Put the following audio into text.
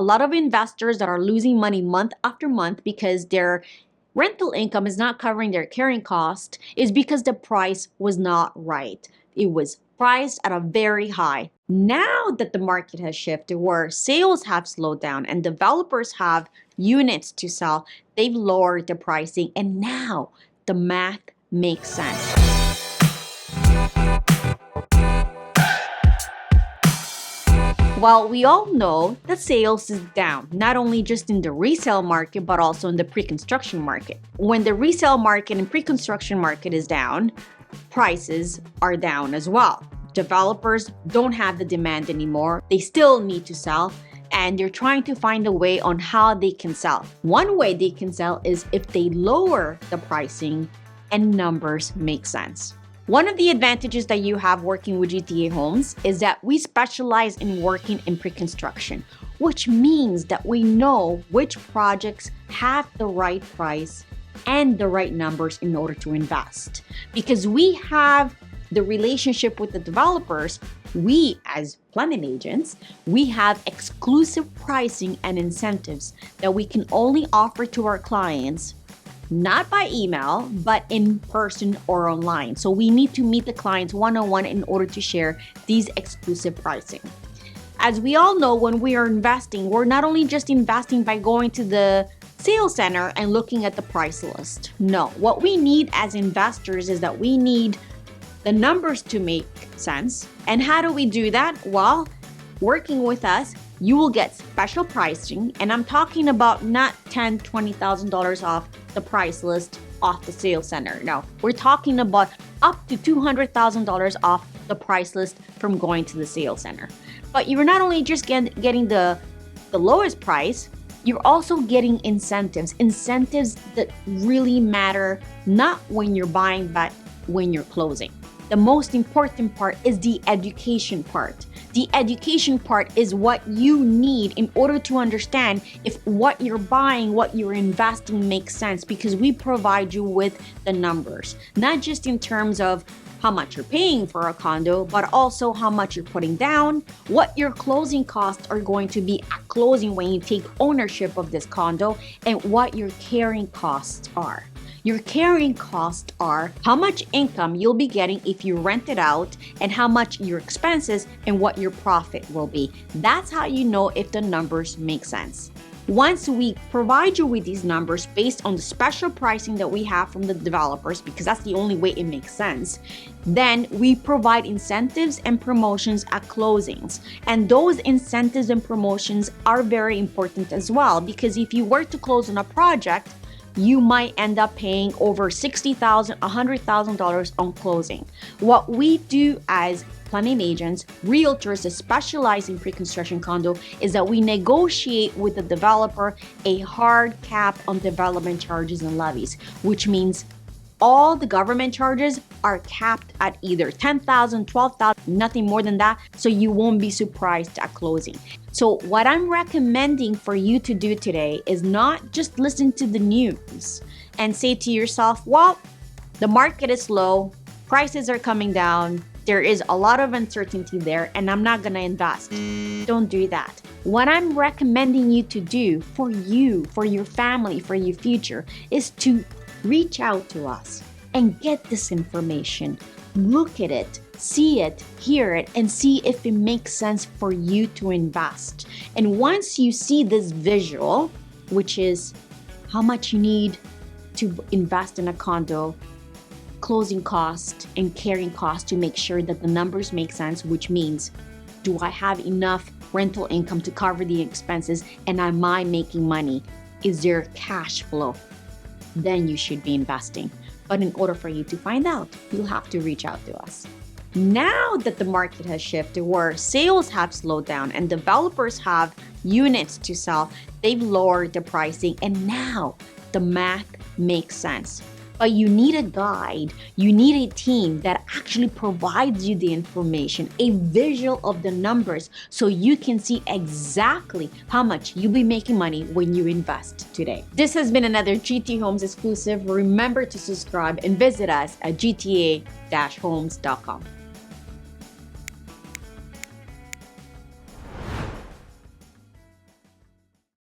lot of investors that are losing money month after month because their rental income is not covering their carrying cost is because the price was not right. It was priced at a very high. Now that the market has shifted where sales have slowed down and developers have units to sell, they've lowered the pricing and now the math makes sense. Well, we all know that sales is down, not only just in the resale market, but also in the pre-construction market. When the resale market and pre-construction market is down, prices are down as well. Developers don't have the demand anymore. They still need to sell, and they're trying to find a way on how they can sell. One way they can sell is if they lower the pricing and numbers make sense. One of the advantages that you have working with GTA Homes is that we specialize in working in pre-construction, which means that we know which projects have the right price and the right numbers in order to invest. Because we have the relationship with the developers, we as planning agents, we have exclusive pricing and incentives that we can only offer to our clients, not by email, but in person or online. So we need to meet the clients one-on-one in order to share these exclusive pricing. As we all know, when we are investing, we're not only just investing by going to the sales center and looking at the price list. No, what we need as investors is that we need the numbers to make sense. And how do we do that? Well, working with us, you will get special pricing, and I'm talking about not $10,000, $20,000 off the price list off the sales center. No, we're talking about up to $200,000 off the price list from going to the sales center. But you're not only just getting the lowest price, you're also getting incentives that really matter, not when you're buying, but when you're closing. The most important part is the education part. The education part is what you need in order to understand if what you're buying, what you're investing makes sense, because we provide you with the numbers, not just in terms of how much you're paying for a condo, but also how much you're putting down, what your closing costs are going to be at closing when you take ownership of this condo, and what your carrying costs are. Your carrying costs are how much income you'll be getting if you rent it out and how much your expenses and what your profit will be. That's how you know if the numbers make sense. Once we provide you with these numbers based on the special pricing that we have from the developers, because that's the only way it makes sense, then we provide incentives and promotions at closings. And those incentives and promotions are very important as well, because if you were to close on a project, you might end up paying over $60,000, $100,000 on closing. What we do as planning agents, realtors that specialize in pre-construction condo, is that we negotiate with the developer a hard cap on development charges and levies, which means all the government charges are capped at either $10,000, $12,000, nothing more than that, so you won't be surprised at closing. So what I'm recommending for you to do today is not just listen to the news and say to yourself, well, the market is low, prices are coming down, there is a lot of uncertainty there, and I'm not gonna invest. Don't do that. What I'm recommending you to do for you, for your family, for your future, is to reach out to us and get this information. Look at it, see it, hear it, and see if it makes sense for you to invest. And once you see this visual, which is how much you need to invest in a condo, closing cost and carrying cost to make sure that the numbers make sense, which means, do I have enough rental income to cover the expenses, and am I making money? Is there cash flow? Then you should be investing. But in order for you to find out, you'll have to reach out to us. Now that the market has shifted where sales have slowed down and developers have units to sell, they've lowered the pricing, and now the math makes sense. But you need a guide, you need a team that actually provides you the information, a visual of the numbers, so you can see exactly how much you'll be making money when you invest today. This has been another GTA Homes exclusive. Remember to subscribe and visit us at gta-homes.com.